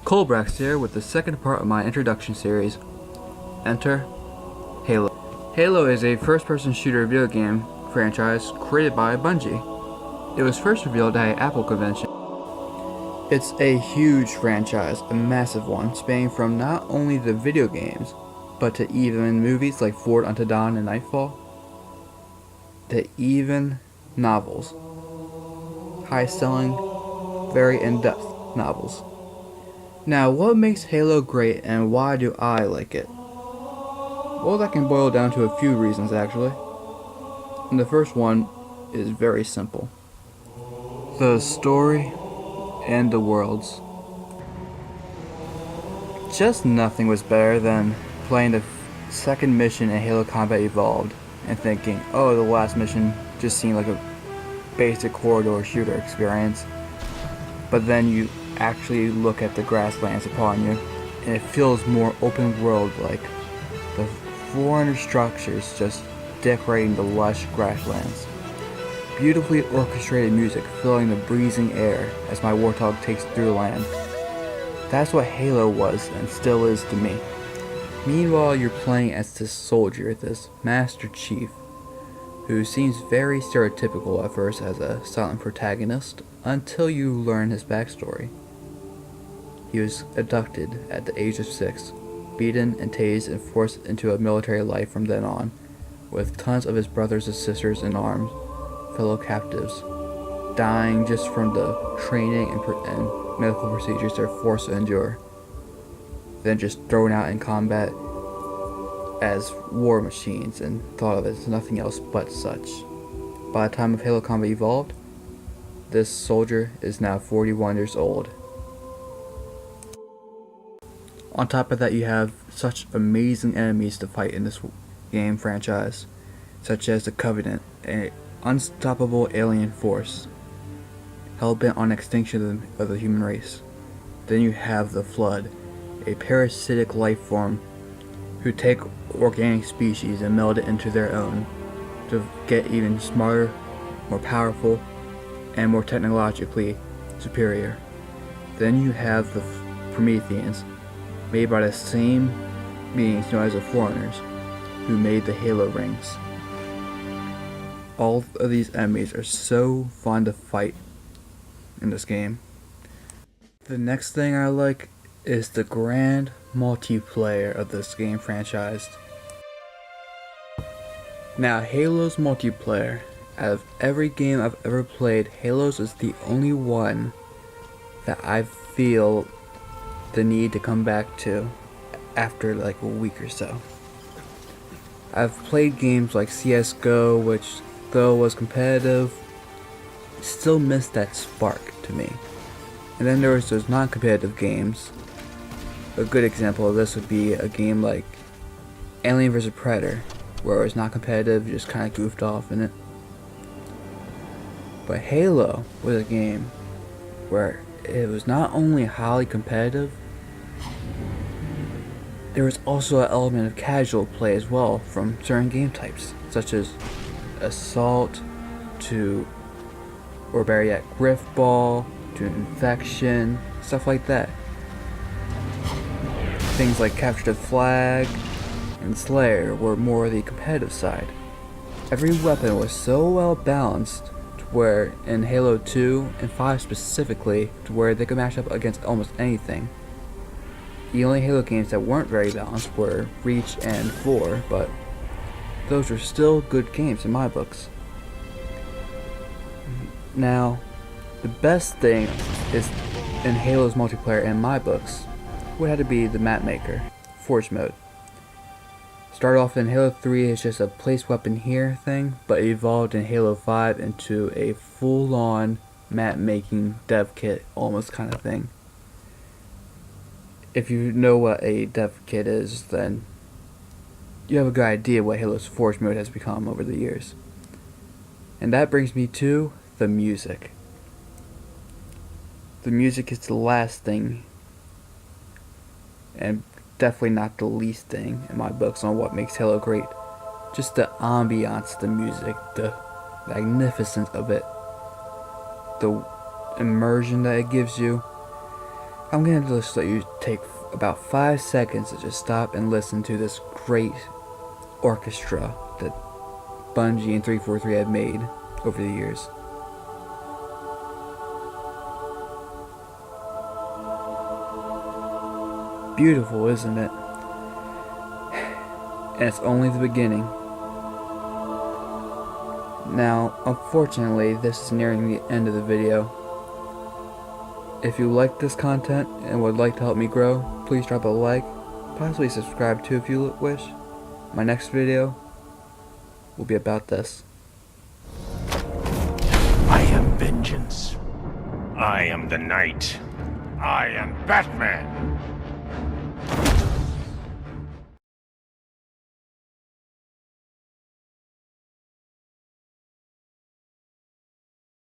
Colbrax here with the second part of my introduction series, Enter Halo. Halo is a first-person shooter video game franchise created by Bungie. It was first revealed at an Apple convention. It's a huge franchise, a massive one, spanning from not only the video games, but to even movies like Forward Unto Dawn and Nightfall, to even novels. High-selling, very in-depth novels. Now, what makes Halo great and why do I like it? Well, that can boil down to a few reasons, actually. And the first one is very simple. The story and the worlds. Just nothing was better than playing the second mission in Halo Combat Evolved and thinking, oh, the last mission just seemed like a basic corridor shooter experience. But then you actually look at the grasslands upon you, and it feels more open world like. The 400 structures just decorating the lush grasslands. Beautifully orchestrated music filling the breezing air as my warthog takes through land. That's what Halo was and still is to me. Meanwhile, you're playing as this soldier, this Master Chief, who seems very stereotypical at first as a silent protagonist until you learn his backstory. He was abducted at the age of 6, beaten and tased and forced into a military life from then on, with tons of his brothers and sisters in arms, fellow captives, dying just from the training and medical procedures they're forced to endure, then just thrown out in combat as war machines and thought of as nothing else but such. By the time of Halo Combat Evolved, this soldier is now 41 years old. On top of that, you have such amazing enemies to fight in this game franchise, such as the Covenant, an unstoppable alien force, hell-bent on extinction of the human race. Then you have the Flood, a parasitic life form who take organic species and meld it into their own to get even smarter, more powerful, and more technologically superior. Then you have the Prometheans, made by the same beings known as the Foreigners, who made the Halo rings. All of these enemies are so fun to fight in this game. The next thing I like is the grand multiplayer of this game franchise. Now, Halo's multiplayer, out of every game I've ever played, Halo's is the only one that I feel the need to come back to after like a week or so. I've played games like CSGO, which though was competitive, still missed that spark to me. And then there was those non-competitive games. A good example of this would be a game like Alien vs Predator, where it was not competitive, you just kind of goofed off in it. But Halo was a game where it was not only highly competitive, there was also an element of casual play as well from certain game types, such as Assault to, or better yet, Griffball to Infection, stuff like that. Things like Capture the Flag and Slayer were more the competitive side. Every weapon was so well balanced to where in Halo 2 and 5 specifically, to where they could match up against almost anything. The only Halo games that weren't very balanced were Reach and 4, but those were still good games in my books. Now, the best thing is in Halo's multiplayer in my books would have to be the map maker, Forge Mode. Started off in Halo 3 as just a place weapon here thing, but evolved in Halo 5 into a full-on map making dev kit almost kind of thing. If you know what a dev kit is, then you have a good idea what Halo's Forge Mode has become over the years. And that brings me to the music. The music is the last thing, and definitely not the least thing in my books on what makes Halo great. Just the ambiance, the music, the magnificence of it, the immersion that it gives you. I'm gonna just let you take about 5 seconds to just stop and listen to this great orchestra that Bungie and 343 have made over the years. Beautiful, isn't it? And it's only the beginning. Now, unfortunately, this is nearing the end of the video. If you like this content and would like to help me grow, please drop a like, possibly subscribe too if you wish. My next video will be about this. I am vengeance. I am the night. I am Batman.